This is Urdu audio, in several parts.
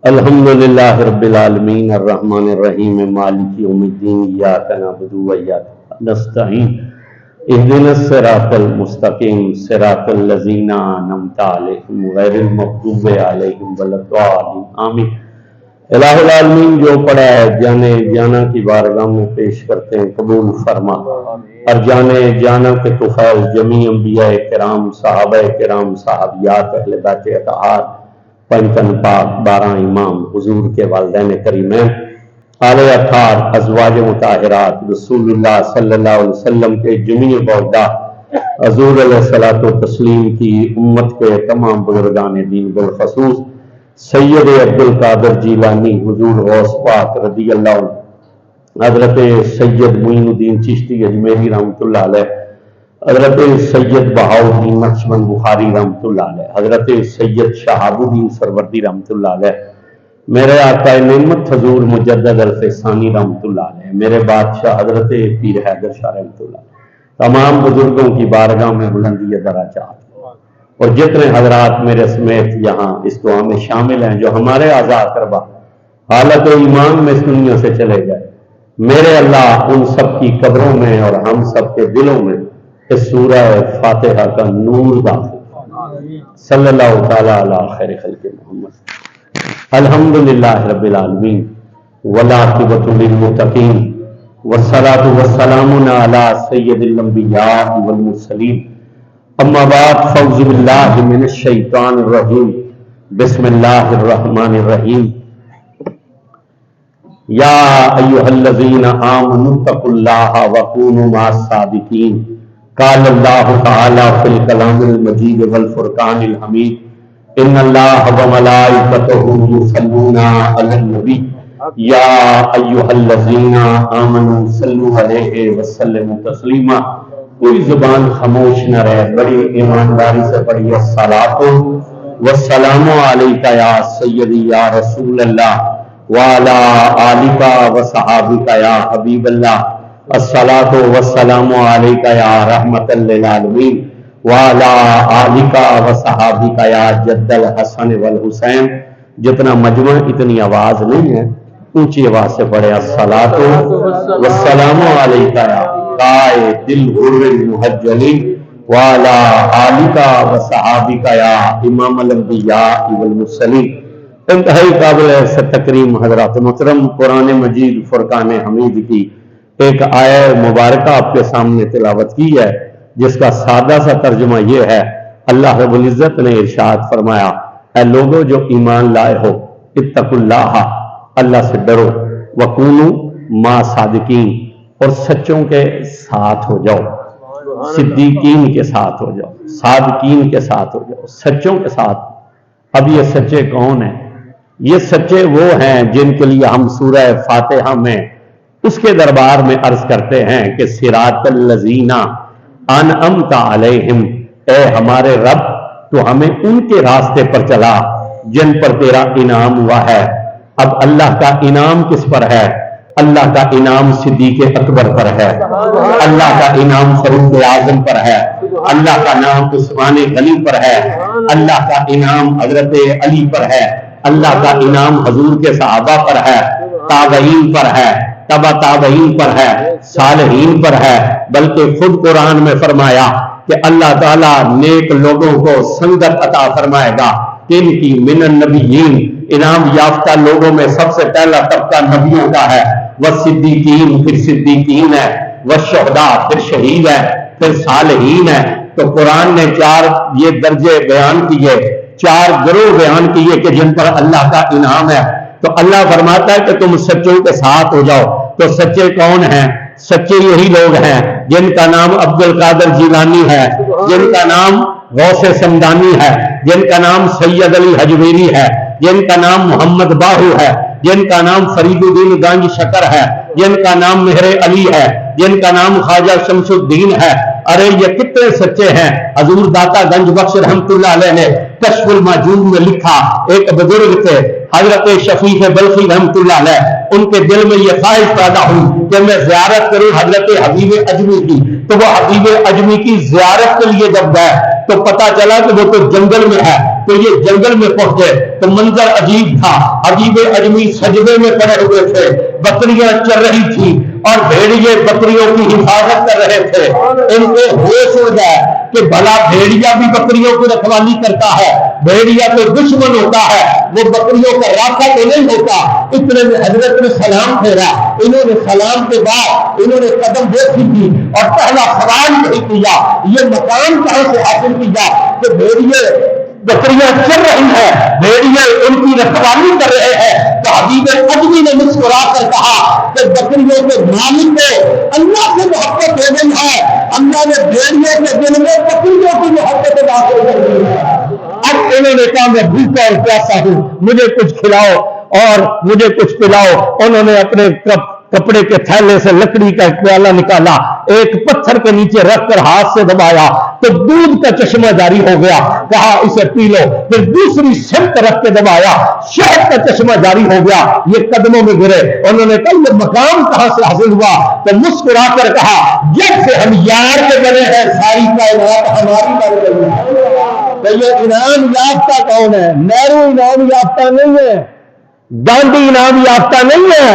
الحمدللہ رب العالمین الرحمن الرحیم مالک یوم الدین ایاک نعبد و ایاک نستعین اہدنا الصراط المستقیم صراط الذین انعمت علیہم غیر المغضوب علیہم ولا الضالین آمین۔ الہ العالمین جو پڑھا ہے جانے جانا کی بارگاہ میں پیش کرتے ہیں، قبول فرما، اور جانے جانا کے طفیل جمیع انبیاء کرام، صحابہ کرام، صحابیات، اہل بیت اطہار، پنجتن پاک، 12 امام، حضور کے والدین کریمین، آل اطہار، ازواج مطہرات، رسول اللہ صلی اللہ علیہ وسلم کے جمیع بودا، حضور علیہ الصلوۃ والتسلیم کی امت کے تمام بزرگان دین، بالخصوص سید عبد القادر جیلانی، حضور غوث پاک رضی اللہ عنہ، حضرت سید معین الدین چشتی اجمیری رحمۃ اللہ علیہ، حضرت سید بہاؤالدین نقشبند بخاری رحمۃ اللہ علیہ، حضرت سید شہاب الدین سروردی رحمۃ اللہ علیہ، میرے آقا نعمت حضور مجدد الفسانی رحمۃ اللہ علیہ، میرے بادشاہ حضرت پیر حیدر شاہ رحمۃ اللہ علیہ، تمام بزرگوں کی بارگاہ میں بلندی درجات، اور جتنے حضرات میرے سمیت یہاں اس دعا میں شامل ہیں جو ہمارے اعضاء کربا حالت ایمان میں اس دنیا سے چلے گئے، میرے اللہ ان سب کی قبروں میں اور ہم سب کے دلوں میں اس سورہ فاتحہ کا نور داخل، صلی اللہ تعالی علی خیر خلق محمد۔ الحمدللہ رب العالمین والعاقبۃ للمتقین والصلاۃ والسلام علی سید الانبیاء والمرسلین، اما بعد فاعوذ باللہ من الشیطان الرجیم، بسم اللہ الرحمن الرحیم۔ یا ایھا الذین آمنوا اتقوا اللہ وکونوا مع الصادقین، قال اللہ تعالی فی الکلام المجید والفرقان الحمید، ان اللہ وملائکتہ یصلون علی النبی یا ایھا الذین آمنوا صلوا علیہ وسلموا تسلیما۔ کوئی زبان خاموش نہ رہے، بڑی ایمانداری سے پڑھیے، الصلاۃ والسلام علیک یا سیدی یا رسول اللہ وعلی آلک وصحابک یا حبیب اللہ، الصلاۃ والسلام علیک یا رحمۃ للعالمین وعلی آلک وصحابک یا جد الحسن والحسین۔ جتنا مجمع اتنی آواز نہیں ہے، اونچی آواز سے پڑھے، الصلاۃ والسلام علیک یا قائد الغر المحجلین وعلی آلک وصحابک یا امام الانبیاء والمرسلین۔ انتہائی قابل تکریم حضرات محترم، قرآن مجید فرقان حمید کی ایک آیہ مبارکہ آپ کے سامنے تلاوت کی ہے، جس کا سادہ سا ترجمہ یہ ہے، اللہ رب العزت نے ارشاد فرمایا، اے لوگوں جو ایمان لائے ہو، اتقوا اللہ، اللہ سے ڈرو، وکونوا مع صادقین، اور سچوں کے ساتھ ہو جاؤ، صدیقین کے ساتھ ہو جاؤ، صادقین کے ساتھ ہو جاؤ، سچوں کے ساتھ۔ اب یہ سچے کون ہیں؟ یہ سچے وہ ہیں جن کے لیے ہم سورہ فاتحہ میں اس کے دربار میں عرض کرتے ہیں کہ صراط الذین انعمت علیہم، اے ہمارے رب تو ہمیں ان کے راستے پر چلا جن پر تیرا انعام ہوا ہے۔ اب اللہ کا انعام کس پر ہے؟ اللہ کا انعام صدیق اکبر پر ہے، اللہ کا انعام فاروق اعظم پر ہے، اللہ کا نام عثمان غنی پر ہے، اللہ کا انعام حضرت علی پر ہے، اللہ کا انعام حضور کے صحابہ پر ہے، تابعین پر ہے، تبع تابعین پر ہے، صالحین پر ہے، بلکہ خود قرآن میں فرمایا کہ اللہ تعالیٰ نیک لوگوں کو سنگت عطا فرمائے گا، ان کی من النبیین، انعام یافتہ لوگوں میں سب سے پہلا طبقہ نبیوں کا ہے، والصدیقین، پھر صدیقین ہے، والشہداء، پھر شہید ہے، پھر صالحین ہے۔ تو قرآن نے 4 یہ درجے بیان کیے، 4 گروہ بیان کیے کہ جن پر اللہ کا انعام ہے۔ تو اللہ فرماتا ہے کہ تم سچوں کے ساتھ ہو جاؤ۔ تو سچے کون ہیں؟ سچے یہی لوگ ہیں جن کا نام عبد القادر جیلانی ہے، جن کا نام غوث سمدانی ہے، جن کا نام سید علی حجویری ہے، جن کا نام محمد باہو ہے، جن کا نام فرید الدین گنج شکر ہے، جن کا نام مہر علی ہے، جن کا نام خواجہ شمس الدین ہے۔ ارے یہ کتنے سچے ہیں! حضور داتا گنج بخش رحمت اللہ علیہ نے کشف الماجوب میں لکھا، ایک بزرگ تھے حضرت شفیع بلخی رحمت اللہ علیہ، ان کے دل میں یہ خواہش پیدا ہوئی کہ میں زیارت کروں حضرت حبیب اجمی کی۔ تو وہ حبیب اجمی کی زیارت کے لیے جب گئے تو پتا چلا کہ وہ تو جنگل میں ہے. تو یہ جنگل میں پہنچے تو منظر عجیب تھا. عجیب عجمی سجدے میں پڑے ہوئے تھے, بکریاں چر رہی تھی اور بھیڑیے بکریوں کی حفاظت کر رہے تھے. ان کو ہوش ہو جائے کہ بھلا بھیڑیا بھی بکریوں کی رکھوالی کرتا ہے, بھیڑیا تو دشمن ہوتا ہے, وہ بکریوں کا راکھا تو نہیں ہوتا. اتنے میں حضرت نے سلام پھیرا. انہوں نے سلام کے بعد انہوں نے قدم دیکھی تھی اور پہلا سوال یہی کیا, یہ مکان کہاں سے حاصل کیا کہ بھیڑیے بکریاں چل رہی ہیں, بھیڑیے ان کی رکھوالی کر رہے ہیں. تو حبیب اجمی نے مسکرا کر کہا کہ بکریوں کے مالک کو اللہ سے محبت ہو گئی ہے, اللہ نے بھیڑیوں کے دل میں بکریوں کی محبت داخل کر دی ہے. اب انہوں نے کہا میں بھوکا اور پیاسا ہوں, مجھے کچھ کھلاؤ اور مجھے کچھ پلاؤ. انہوں نے اپنے کپڑے کے تھیلے سے لکڑی کا ایک پیالہ نکالا, ایک پتھر کے نیچے رکھ کر ہاتھ سے دبایا تو دودھ کا چشمہ جاری ہو گیا. کہا اسے پی لو. پھر دوسری سمت رکھ کے دبایا, شہد کا چشمہ جاری ہو گیا. یہ قدموں میں گرے. انہوں نے کہا یہ مقام کہاں سے حاصل ہوا؟ تو مسکرا کر کہا جب سے ہم یار کے بنے ہیں ساری کائنات ہماری بن گئی ہے. تو یہ انعام یافتہ کون ہے؟ نہرو انعام یافتہ نہیں ہے, گاندھی انعام یافتہ نہیں ہے,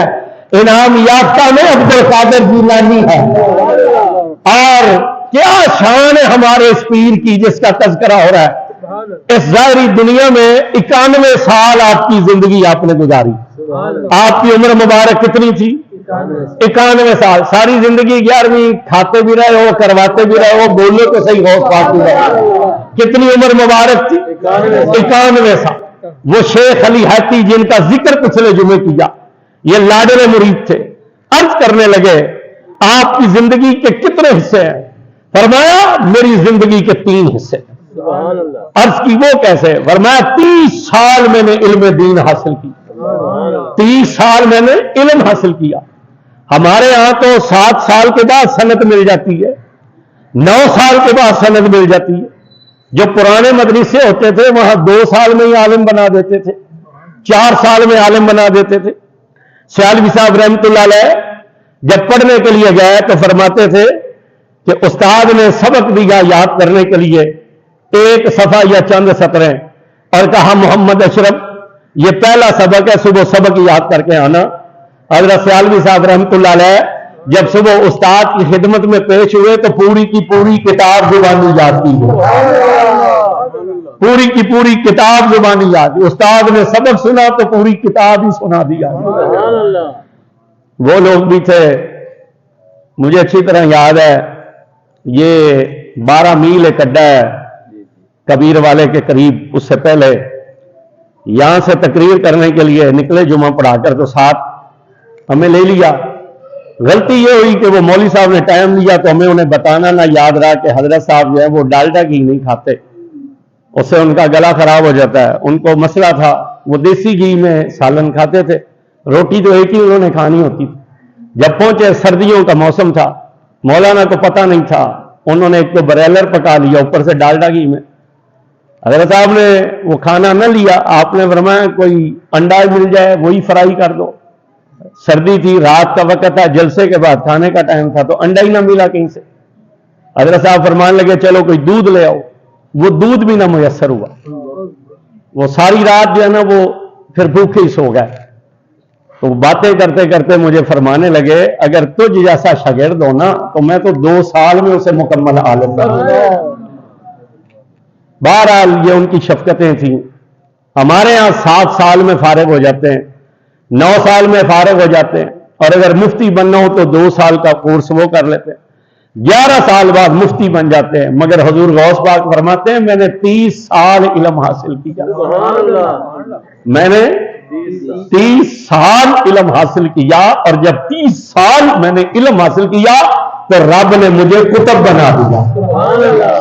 انعام یافتہ میں عبد القادر جیلانی ہے. اور کیا شان ہے ہمارے اس پیر کی جس کا تذکرہ ہو رہا ہے. اس ظاہری دنیا میں 91 سال آپ کی زندگی آپ نے گزاری. آپ کی عمر مبارک کتنی تھی؟ 91 سال. ساری زندگی 11ویں کھاتے بھی رہے ہو, کرواتے بھی رہے ہو, بولو تو صحیح ہو پاتی رہے. کتنی عمر مبارک تھی؟ 91 سال. وہ شیخ علی حیتی جن کا ذکر پچھلے جمعے کیا, یہ لاڈلے مرید تھے. عرض کرنے لگے آپ کی زندگی کے کتنے حصے ہیں؟ فرمایا میری زندگی کے 3 حصے. عرض کی وہ کیسے؟ فرمایا 30 سال میں نے علم دین حاصل کی. 30 سال میں نے علم حاصل کیا. ہمارے ہاں تو 7 سال کے بعد سند مل جاتی ہے, 9 سال کے بعد سند مل جاتی ہے. جو پرانے مدرسے ہوتے تھے وہاں 2 سال میں ہی عالم بنا دیتے تھے, 4 سال میں عالم بنا دیتے تھے. سیالوی صاحب رحمت اللہ علیہ جب پڑھنے کے لیے گئے تو فرماتے تھے کہ استاد نے سبق دیا یاد کرنے کے لیے 1 صفحہ یا چند سطریں, اور کہا محمد اشرف یہ پہلا سبق ہے, صبح سبق یاد کر کے آنا. حضرت سیالوی صاحب رحمت اللہ علیہ جب صبح استاد کی خدمت میں پیش ہوئے تو پوری کی پوری کتاب زبانی یاد کی, پوری کی پوری کتاب زبانی یاد. استاد نے سبق سنا تو پوری کتاب ہی سنا دیا. وہ لوگ بھی تھے, مجھے اچھی طرح یاد ہے, یہ 12 میل ایک اڈا ہے کبیر والے کے قریب. اس سے پہلے یہاں سے تقریر کرنے کے لیے نکلے جمعہ پڑھا کر تو ساتھ ہمیں لے لیا. غلطی یہ ہوئی کہ وہ مولوی صاحب نے ٹائم لیا تو ہمیں انہیں بتانا نہ یاد رہا کہ حضرت صاحب جو ہے وہ ڈالڈا گھی نہیں کھاتے, اس سے ان کا گلا خراب ہو جاتا ہے. ان کو مسئلہ تھا, وہ دیسی گھی میں سالن کھاتے تھے, روٹی تو ایک ہی انہوں نے کھانی ہوتی تھی. جب پہنچے سردیوں کا موسم تھا, مولانا کو پتہ نہیں تھا, انہوں نے ایک تو بریلر پکا لیا اوپر سے ڈالڈا گھی میں. حضرت صاحب نے وہ کھانا نہ لیا, آپ نے فرمایا کوئی انڈا مل جائے وہی فرائی کر دو. سردی تھی, رات کا وقت تھا, جلسے کے بعد کھانے کا ٹائم تھا, تو انڈا ہی نہ ملا کہیں سے. حضرت صاحب فرمان لگے چلو کوئی دودھ لے آؤ. وہ دودھ بھی نہ میسر ہوا. وہ ساری رات جو ہے نا وہ پھر بھوکے ہی سو گئے. تو باتیں کرتے کرتے مجھے فرمانے لگے اگر تجھ جیسا شاگرد ہو نا تو میں تو 2 سال میں اسے مکمل عالم بنا دوں. بہرحال یہ ان کی شفقتیں تھیں. ہمارے ہاں 7 سال میں فارغ ہو جاتے ہیں, 9 سال میں فارغ ہو جاتے ہیں, اور اگر مفتی بننا ہو تو 2 سال کا کورس وہ کر لیتے ہیں, 11 سال بعد مفتی بن جاتے ہیں. مگر حضور غوث پاک فرماتے ہیں میں نے 30 سال علم حاصل کیا. میں نے 30 سال علم حاصل کیا, اور جب 30 سال میں نے علم حاصل کیا تو رب نے مجھے کتب بنا دیا.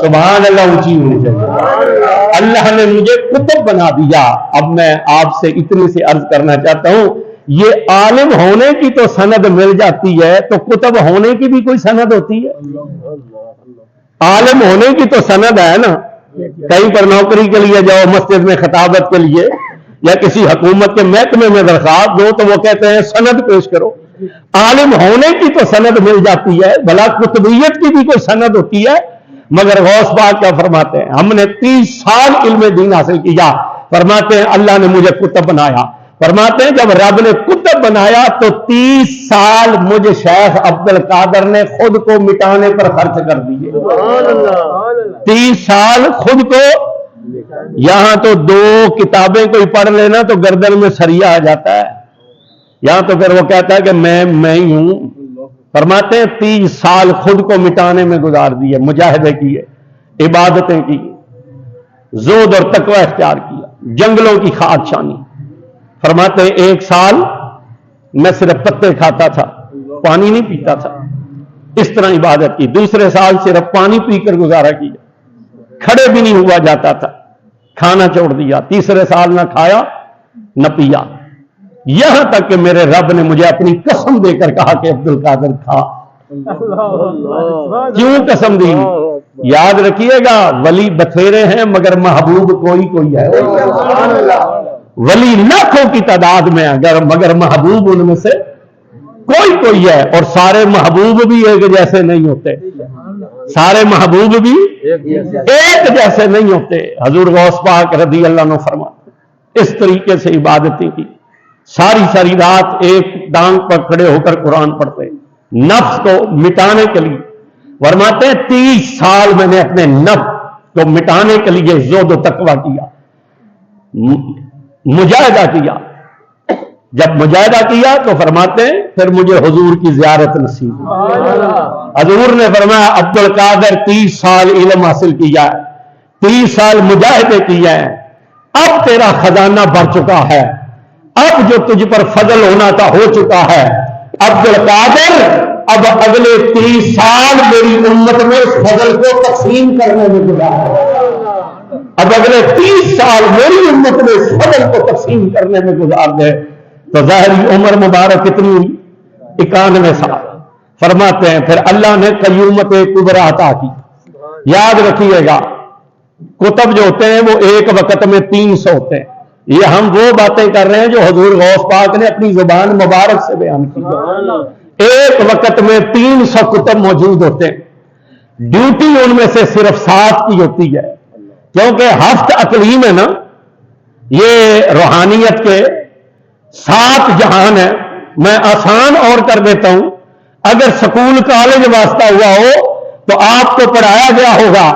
سبحان اللہ, اونچی ہونی چاہیے. اللہ نے مجھے کتب بنا دیا. اب میں آپ سے اتنی سی عرض کرنا چاہتا ہوں, یہ عالم ہونے کی تو سند مل جاتی ہے, تو کتب ہونے کی بھی کوئی سند ہوتی ہے؟ عالم ہونے کی تو سند ہے نا. کہیں پر نوکری کے لیے جاؤ, مسجد میں خطابت کے لیے, یا کسی حکومت کے محکمے میں درخواست دو تو وہ کہتے ہیں سند پیش کرو. عالم ہونے کی تو سند مل جاتی ہے, بھلا کتبیت کی بھی کوئی سند ہوتی ہے؟ مگر غوث پاک کیا فرماتے ہیں؟ ہم نے 30 سال علم دین حاصل کیا. فرماتے ہیں اللہ نے مجھے کتب بنایا. فرماتے ہیں جب رب نے کتب بنایا تو 30 سال مجھے شیخ عبد القادر نے خود کو مٹانے پر خرچ کر دیے. 30 سال خود کو. یہاں تو 2 کتابیں کوئی پڑھ لینا تو گردن میں سریا آ جاتا ہے. یہاں تو پھر وہ کہتا ہے کہ میں ہی ہوں. فرماتے ہیں 30 سال خود کو مٹانے میں گزار دیے, مجاہدے کیے, عبادتیں کی, زہد اور تقوی اختیار کیا, جنگلوں کی خاک چھانی. فرماتے ہیں 1 سال میں صرف پتے کھاتا تھا, پانی نہیں پیتا تھا, اس طرح عبادت کی. دوسرے سال صرف پانی پی کر گزارا کیا, کھڑے بھی نہیں ہوا جاتا تھا, کھانا چھوڑ دیا. تیسرے سال نہ کھایا نہ پیا, یہاں تک کہ میرے رب نے مجھے اپنی قسم دے کر کہا کہ عبد القادر کھا. کیوں قسم دی؟ یاد رکھیے گا ولی بتھیرے ہیں مگر محبوب کوئی ہے. ولی لاکھوں کی تعداد میں مگر محبوب ان میں سے کوئی ہے. اور سارے محبوب بھی ایک جیسے نہیں ہوتے, سارے محبوب بھی ایک جیسے نہیں ہوتے. حضور غوث پاک رضی اللہ عنہ فرماتے اس طریقے سے عبادتیں کی. ساری رات ایک ٹانگ پر کھڑے ہو کر قرآن پڑھتے نفس کو مٹانے کے لیے. فرماتے ہیں 30 سال میں نے اپنے نفس کو مٹانے کے لیے زہد و تقویٰ کیا, مجاہدہ کیا. جب مجاہدہ کیا تو فرماتے ہیں پھر مجھے حضور کی زیارت نصیب ہوئی. حضور نے فرمایا عبد القادر 30 سال علم حاصل کیا ہے, 30 سال مجاہدے کیا ہے, اب تیرا خزانہ بھر چکا ہے, اب جو تجھ پر فضل ہونا تھا ہو چکا ہے. عبد القادر اب اگلے 30 سال میری امت میں اس فضل کو تقسیم کرنے میں گزار. اب اگلے 30 سال میری امت میں اس فضل کو تقسیم کرنے میں گزار دے. تو ظاہری عمر مبارک کتنی ہوئی؟ 91 سال. فرماتے ہیں پھر اللہ نے قیومت کبریٰ عطا کی. یاد رکھیے گا کتب جو ہوتے ہیں وہ ایک وقت میں 300 ہوتے ہیں. یہ ہم وہ باتیں کر رہے ہیں جو حضور غوث پاک نے اپنی زبان مبارک سے بیان کی. ایک وقت میں 300 کتب موجود ہوتے ہیں. ڈیوٹی ان میں سے صرف 7 کی ہوتی ہے, کیونکہ 7 اقلیم ہے نا, یہ روحانیت کے 7 جہان ہیں. میں آسان اور کر دیتا ہوں, اگر سکول کالج واسطہ ہوا ہو تو آپ کو پڑھایا گیا ہوگا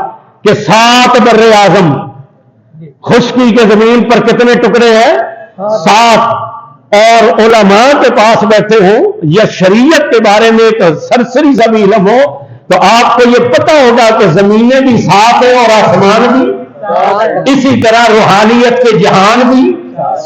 کہ 7 بر اعظم, خشکی کے زمین پر کتنے ٹکڑے ہیں؟ 7. اور علماء کے پاس بیٹھے ہوں یا شریعت کے بارے میں ایک سرسری سا بھی علم ہو تو آپ کو یہ پتہ ہوگا کہ زمینیں بھی 7 ہیں اور آسمان بھی. اسی طرح روحانیت کے جہان بھی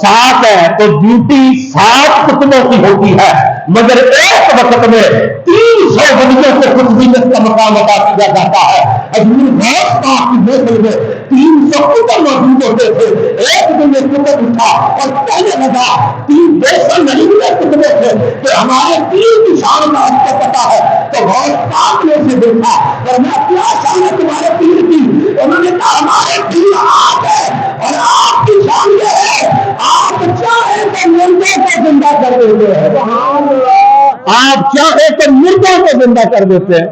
7 ہے. تو ڈیوٹی 7 کتبوں کی ہوتی ہے, مگر ایک وقت میں 300 ولیوں کو خصوصیت کا مقام عطا کیا جاتا ہے. حضور غوث پاک کی محفل میں 300 کتب موجود ہوتے تھے. ایک دن یہ کتب اٹھا اور کہنے لگا 399 کتبیں تھے کہ ہمارے دین کی شان کا آپ کو پتا ہے. تو غوث پاک نے اسے دیکھا اور میں کیا شان ہے تمہارے دین کی؟ انہوں نے کہا ہمارے دین آپ ہے اور آپ کی شان یہ ہے آپ چاہے تو مردوں کو زندہ کر دیتے ہیں. آپ چاہے تو مردوں کو زندہ کر دیتے ہیں.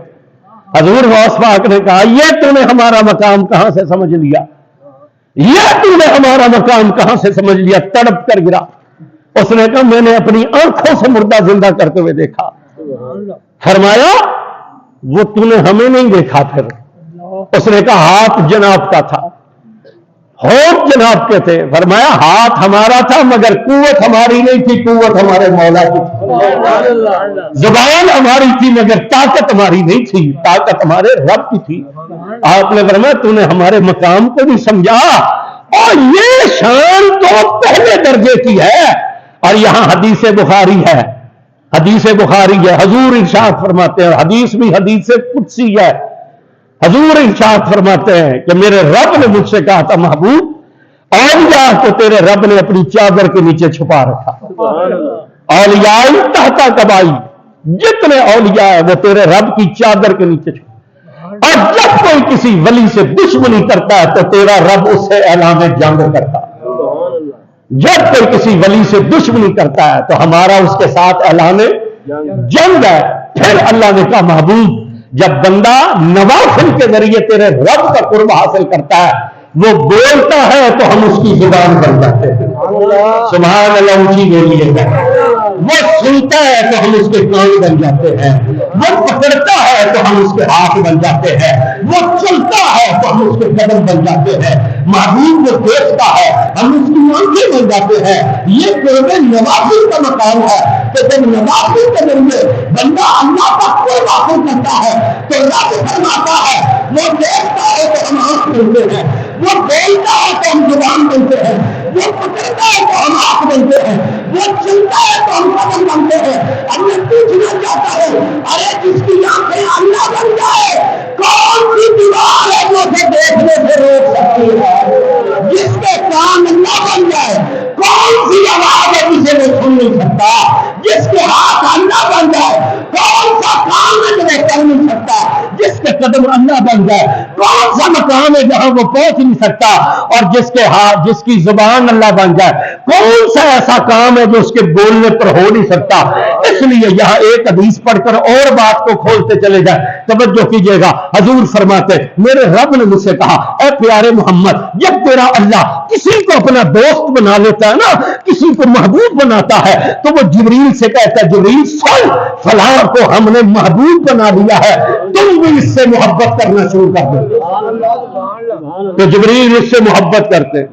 حضور غوث پاک نے کہا یہ تو نے ہمارا مقام کہاں سے سمجھ لیا, یہ تو نے ہمارا مقام کہاں سے سمجھ لیا. تڑپ کر گرا. اس نے کہا میں نے اپنی آنکھوں سے مردہ زندہ کرتے ہوئے دیکھا. فرمایا وہ تو نے ہمیں نہیں دیکھا. پھر اس نے کہا ہاتھ جناب کا تھا, ہوٹ جناب کے تھے. فرمایا ہاتھ ہمارا تھا مگر قوت ہماری نہیں تھی, قوت ہمارے مولا کی تھی. زبان ہماری تھی مگر طاقت ہماری نہیں تھی, طاقت ہمارے رب کی تھی. آپ نے فرمایا تو نے ہمارے مقام کو نہیں سمجھا, اور یہ شان تو پہلے درجے کی ہے. اور یہاں حدیث بخاری ہے, حدیث بخاری ہے. حضور ارشاد فرماتے ہیں, حدیث بھی حدیث قدسی ہے. حضور ارشاد فرماتے ہیں کہ میرے رب نے مجھ سے کہا تھا محبوب اولیاء کو تیرے رب نے اپنی چادر کے نیچے چھپا رکھا. اولیاء تحت قبائی, جتنے اولیاء ہیں وہ تیرے رب کی چادر کے نیچے چھپا. اور جب کوئی کسی ولی سے دشمنی کرتا ہے تو تیرا رب اس سے اعلان جنگ کرتا ہے. جب کوئی کسی ولی سے دشمنی کرتا ہے تو ہمارا اس کے ساتھ اعلان جنگ ہے. پھر اللہ نے کہا محبوب جب بندہ نوافل کے ذریعے تیرے رب کا قرب حاصل کرتا ہے، وہ بولتا ہے تو ہم اس کی زبان بن جاتے ہیں، سبحان اللہ اونچی بولیے گا، وہ سنتا ہے تو ہم اس کے کان بن جاتے ہیں، وہ پکڑتا ہے تو ہم اس کے ہاتھ بن جاتے ہیں، وہ چلتا ہے تو ہم اس کے قدم بن جاتے ہیں، محبوب وہ دیکھتا ہے ہم اس کی آنکھیں بن جاتے ہیں۔ یہ قرب نوافل کا مقام ہے کہ جب نوافل کے ذریعے بندہ اللہ کا قرب حاصل کرتا ہے تو رب فرماتا ہے وہ دیکھتا ہے تو ہم آنکھ بنتے ہیں، وہ بولتا ہے تو ہم زبان بنتے ہیں، وہ پکڑتا ہے تو ہم ہاتھ بنتے ہیں، وہ چلتا ہے تو ہم قدم بنتے ہیں۔ اللہ پوچھنا چاہتا ہے ارے جس کی آنکھیں اللہ بن جائے کون سی دیوار ہے جو اسے دیکھنے سے روک سکتی ہے؟ جس کے کان اللہ بن جائے کون سی آواز ہے جسے وہ سن نہیں سکتا؟ جس کے ہاتھ اللہ بن جائے کون سا کام ہے جو وہ کر نہیں سکتا؟ جس کے قدم اللہ بن جائے کون سا مقام ہے جہاں وہ پہنچ نہیں سکتا؟ اور جس کے ہاتھ جس کی زبان اللہ بن جائے کون سا ایسا کام ہے جو اس کے بولنے پر ہو نہیں سکتا؟ اس لیے یہاں ایک حدیث پڑھ کر اور بات کو کھولتے چلے جائیں، توجہ کیجئے گا۔ حضور فرماتے میرے رب نے مجھ سے کہا اے پیارے محمد، جب تیرا اللہ کسی کو اپنا دوست بنا لیتا ہے نا، کسی کو محبوب بناتا ہے تو وہ جبریل سے کہتا ہے جبریل سن، فلاں کو ہم نے محبوب بنا لیا ہے، تم بھی اس سے محبت کرنا شروع کر دو۔ تو جبریل اس سے محبت کرتے،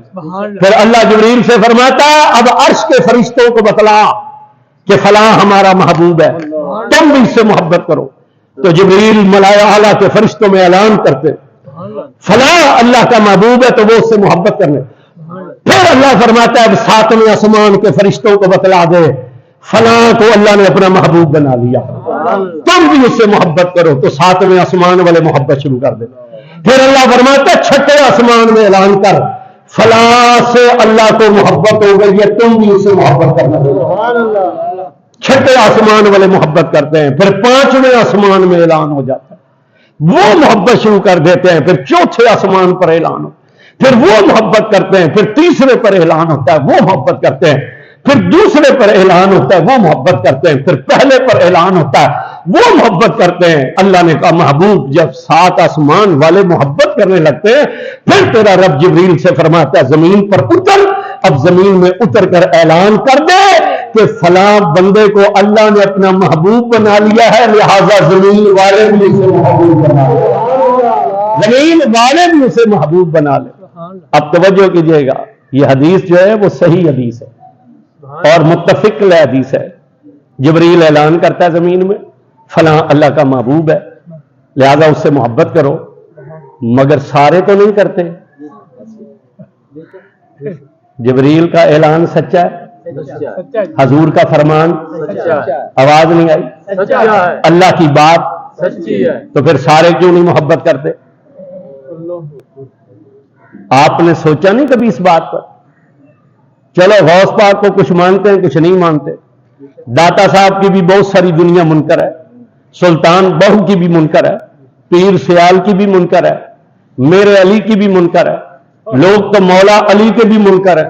پھر اللہ جبریل سے فرماتا ہے اب عرش کے فرشتوں کو بتلا کہ فلاں ہمارا محبوب ہے، تم بھی اس سے محبت کرو۔ تو جبریل ملائکہ اعلیٰ کے فرشتوں میں اعلان کرتے فلاں اللہ کا محبوب ہے تو وہ اس سے محبت کرنے۔ پھر اللہ فرماتا ہے اب ساتویں آسمان کے فرشتوں کو بتلا دے فلاں کو اللہ نے اپنا محبوب بنا لیا، تم بھی اس سے محبت کرو۔ تو ساتویں آسمان والے محبت شروع کر دے۔ پھر اللہ فرماتا ہے چھٹے آسمان میں اعلان کر فلاں سے اللہ کو محبت ہو گئی ہے، تم بھی اس سے محبت کرنا۔ چھٹے آسمان والے محبت کرتے ہیں، پھر پانچویں آسمان میں اعلان ہو جاتا ہے، وہ محبت شروع کر دیتے ہیں، پھر چوتھے آسمان پر اعلان ہو، پھر وہ محبت کرتے ہیں، پھر تیسرے پر اعلان ہوتا ہے وہ محبت کرتے ہیں، پھر دوسرے پر اعلان ہوتا ہے وہ محبت کرتے ہیں، پھر پہلے پر اعلان ہوتا ہے وہ محبت کرتے ہیں۔ اللہ نے کہا محبوب جب 7 آسمان والے محبت کرنے لگتے ہیں پھر تیرا رب جبریل سے فرماتا ہے زمین پر اتر، اب زمین میں اتر کر اعلان کر دے کہ فلاں بندے کو اللہ نے اپنا محبوب بنا لیا ہے، لہذا زمین والے بھی اسے محبوب بنا لے، زمین والے بھی اسے محبوب بنا لے۔ اب توجہ کیجئے گا، یہ حدیث جو ہے وہ صحیح حدیث ہے اور متفق حدیث ہے۔ جبریل اعلان کرتا ہے زمین میں فلاں اللہ کا محبوب ہے لہذا اس سے محبت کرو، مگر سارے تو نہیں کرتے۔ جبریل کا اعلان سچا ہے، حضور کا فرمان آواز نہیں آئی، اللہ کی بات سچی ہے، تو پھر سارے کیوں نہیں محبت کرتے؟ آپ نے سوچا نہیں کبھی اس بات پر؟ چلو غوث پاک کو کچھ مانتے ہیں کچھ نہیں مانتے، داتا صاحب کی بھی بہت ساری دنیا منکر ہے، سلطان بہو کی بھی منکر ہے، پیر سیال کی بھی منکر ہے، میرے علی کی بھی منکر ہے، لوگ تو مولا علی کے بھی منکر ہے،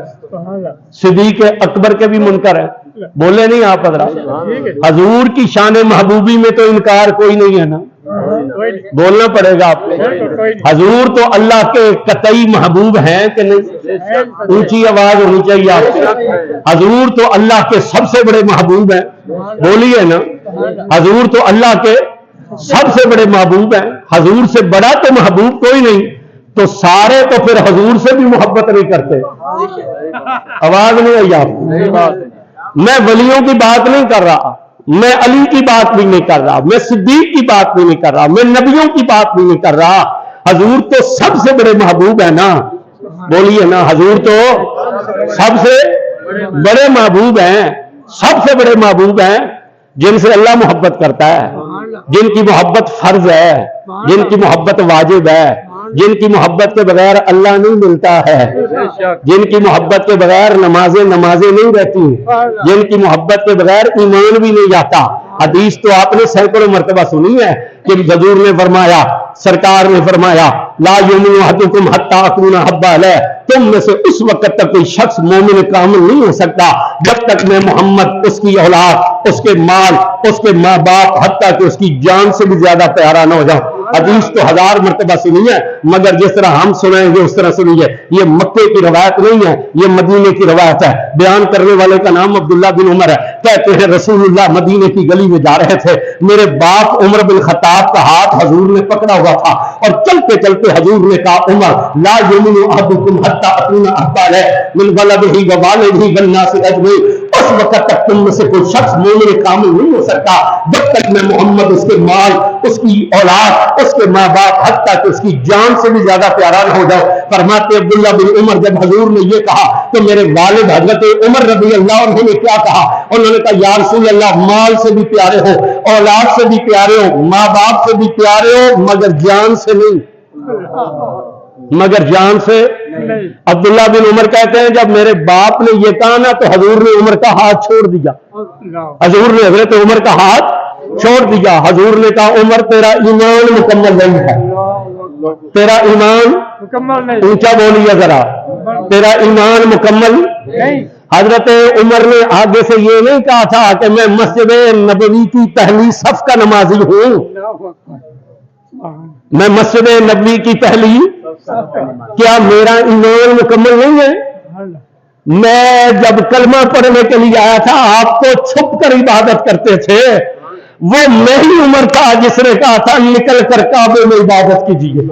صدیق اکبر کے بھی منکر ہے، بولے نہیں آپ حضرات؟ حضور کی شان محبوبی میں تو انکار کوئی نہیں ہے نا، بولنا پڑے گا آپ کو۔ حضور تو اللہ کے قطعی محبوب ہیں کہ نہیں؟ اونچی آواز ہونی چاہیے آپ سے۔ حضور تو اللہ کے سب سے بڑے محبوب ہیں، بولیے نا، حضور تو اللہ کے سب سے بڑے محبوب ہیں، حضور سے بڑا تو محبوب کوئی نہیں، تو سارے تو پھر حضور سے بھی محبت نہیں کرتے۔ آواز نہیں آئی آپ کو؟ میں ولیوں کی بات نہیں کر رہا، میں علی کی بات بھی نہیں کر رہا، میں صدیق کی بات بھی نہیں کر رہا، میں نبیوں کی بات بھی نہیں کر رہا، حضور تو سب سے بڑے محبوب ہیں نا، بولیے نا، حضور تو سب سے بڑے محبوب ہیں، سب سے بڑے محبوب ہیں، جن سے اللہ محبت کرتا ہے، جن کی محبت فرض ہے، جن کی محبت واجب ہے، جن کی محبت کے بغیر اللہ نہیں ملتا ہے، جن کی محبت کے بغیر نمازیں نہیں رہتی، جن کی محبت کے بغیر ایمان بھی نہیں جاتا۔ حدیث تو آپ نے سینکڑوں مرتبہ سنی ہے کہ حضور نے فرمایا، سرکار نے فرمایا لا یؤمن احدکم حتی اکون احب الیہ، تم میں سے اس وقت تک کوئی شخص مومن کامل نہیں ہو سکتا جب تک میں محمد، اس کی اولاد، اس کے مال، اس کے ماں باپ، حتیٰ کہ اس کی جان سے بھی زیادہ پیارا نہ ہو جاؤں۔ حدیث تو 1000 مرتبہ سنی ہے، مگر جس طرح ہم سنیں گے اس طرح سنیے۔ یہ مکے کی روایت نہیں ہے، یہ مدینے کی روایت ہے۔ بیان کرنے والے کا نام عبداللہ بن عمر ہے۔ کہتے ہیں رسول اللہ مدینے کی گلی میں جا رہے تھے، میرے باپ عمر بن خطاب کا ہاتھ حضور نے پکڑا ہوا تھا، اور چلتے چلتے حضور نے کہا عمر لا یؤمن احدکم حتی اکون احب الیہ من ولدہ ووالدہ والناس اجمعین، اس وقت تک تم میں سے کوئی شخص مومن کامل نہیں ہو سکتا جب تک میں محمد، اس کے مال، اس کی اولاد، اس کے ماں باپ، حتیٰ کہ اس کی جان سے بھی زیادہ پیارا نہ ہو جائے۔ فرماتے عبداللہ بن عمر جب حضور نے یہ کہا تو میرے والد حضرت عمر رضی اللہ عنہ نے کیا کہا؟ انہوں نے کہا یا رسول اللہ مال سے بھی پیارے ہو، اولاد سے بھی پیارے ہو، ماں باپ سے بھی پیارے ہو، مگر جان سے نہیں، مگر جان سے۔ عبداللہ بن عمر کہتے ہیں جب میرے باپ نے یہ کہا نا تو حضور نے عمر کا ہاتھ چھوڑ دیا، حضور نے حضرت عمر کا ہاتھ چھوڑ دیا۔ حضور نے کہا عمر تیرا ایمان مکمل نہیں ہے، تیرا ایمان اونچا بولیے ذرا، تیرا ایمان مکمل نہیں۔ حضرت عمر نے آگے سے یہ نہیں کہا تھا کہ میں مسجد نبوی کی پہلی صف کا نمازی ہوں، میں مسجد نبوی کی پہلی، کیا میرا ایمان مکمل نہیں ہے؟ میں جب کلمہ پڑھنے کے لیے آیا تھا آپ کو چھپ کر عبادت کرتے تھے، وہ میں ہی عمر تھا جس نے کہا تھا نکل کر کعبے میں عبادت کیجیے۔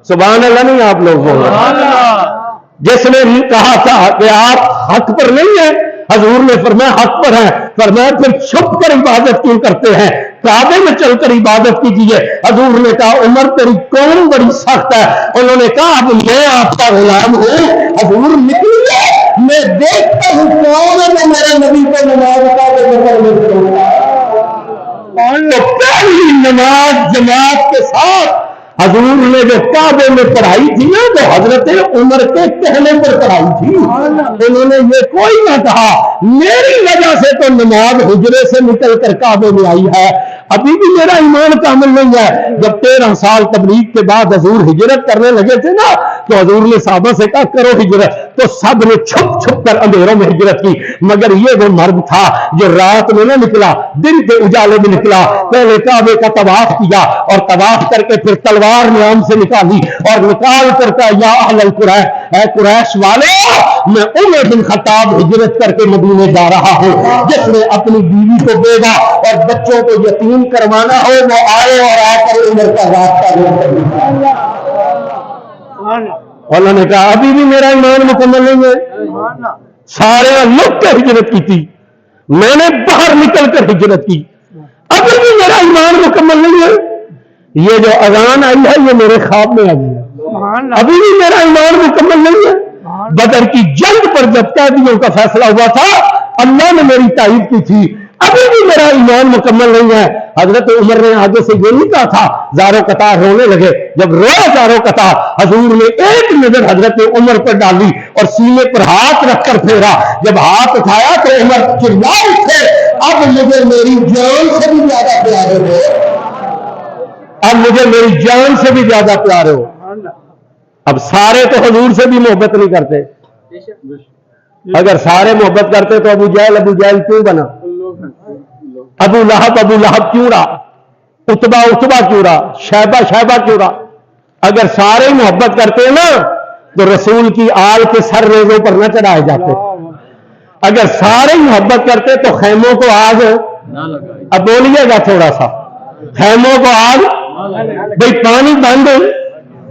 سبحان اللہ نہیں آپ لوگ بول رہے؟ جس نے کہا تھا کہ آپ حق پر نہیں ہیں، حضور نے فرمایا حق پر ہیں، فرمایا پھر چھپ کر عبادت کیوں کرتے ہیں، کعبے میں چل کر عبادت کیجیے۔ حضور نے کہا عمر تیری قوم بڑی سخت ہے، انہوں نے کہا اب میں آپ کا غلام ہوں، حضور نکلیے میں دیکھتا ہوں کون ہے میرے نبی کو نماز کعبے میں پڑھنے سے۔ تو پہلی نماز جماعت کے ساتھ حضور نے جو کعبے میں پڑھائی تھی نا وہ حضرت عمر کے کہنے پر پڑھائی تھی۔ انہوں نے یہ کوئی نہ کہا میری وجہ سے تو نماز حجرے سے نکل کر کعبے میں آئی ہے، ابھی بھی میرا ایمان کامل نہیں ہے۔ جب 13 سال تبلیغ کے بعد حضور ہجرت کرنے لگے تھے نا تو حضور نے صحابہ سے کہا کرو ہجرت، تو سب نے چھپ چھپ کر اندھیروں میں ہجرت کی، مگر یہ وہ مرد تھا جو رات میں نہ نکلا، دن کے اجالے میں نکلا، پہلے کعبے کا طواف کیا اور طواف کر کے پھر تلوار نیام سے نکالی اور نکال کر کہا یا اہل القریش، اے قریش والے میں عمر بن خطاب ہجرت کر کے مدینے جا رہا ہوں، جس نے اپنی بیوی کو بیوہ اور بچوں کو یتیم کروانا ہو وہ آئے اور آ کر عمر کا راستہ روک۔ انہوں نے کہا ابھی بھی میرا ایمان مکمل نہیں ہے، سارے لوگ کے ہجرت کی تھی، میں نے باہر نکل کر ہجرت کی، ابھی بھی میرا ایمان مکمل نہیں ہے۔ یہ جو اذان آئی ہے یہ میرے خواب میں آئی ہے، ابھی بھی میرا ایمان مکمل نہیں ہے۔ بدر کی جنگ پر جب قیدیوں کا فیصلہ ہوا تھا اللہ نے میری تائید کی تھی، ابھی بھی میرا ایمان مکمل نہیں ہے۔ حضرت عمر نے آگے سے یہ نہیں کہا تھا، زارو قطار رونے لگے، جب رویا زارو قطار حضور نے ایک نظر حضرت عمر پر ڈالی اور سینے پر ہاتھ رکھ کر پھیرا، جب ہاتھ اٹھایا تو عمر چلا اٹھے اب مجھے میری جان سے بھی زیادہ پیارے ہو، اب مجھے میری جان سے بھی زیادہ پیارے ہو۔ اب سارے تو حضور سے بھی محبت نہیں کرتے، اگر سارے محبت کرتے تو ابو جہل کیوں بنا، ابو لہب کیوں رہا، اتبا کیوں رہا، شیبہ کیوں رہا؟ اگر سارے محبت کرتے نا تو رسول کی آل کے سر ریزوں پر نہ چڑھائے جاتے، اگر سارے محبت کرتے تو خیموں کو آگ، اب بولیے گا تھوڑا سا، خیموں کو آگ، بھئی پانی بند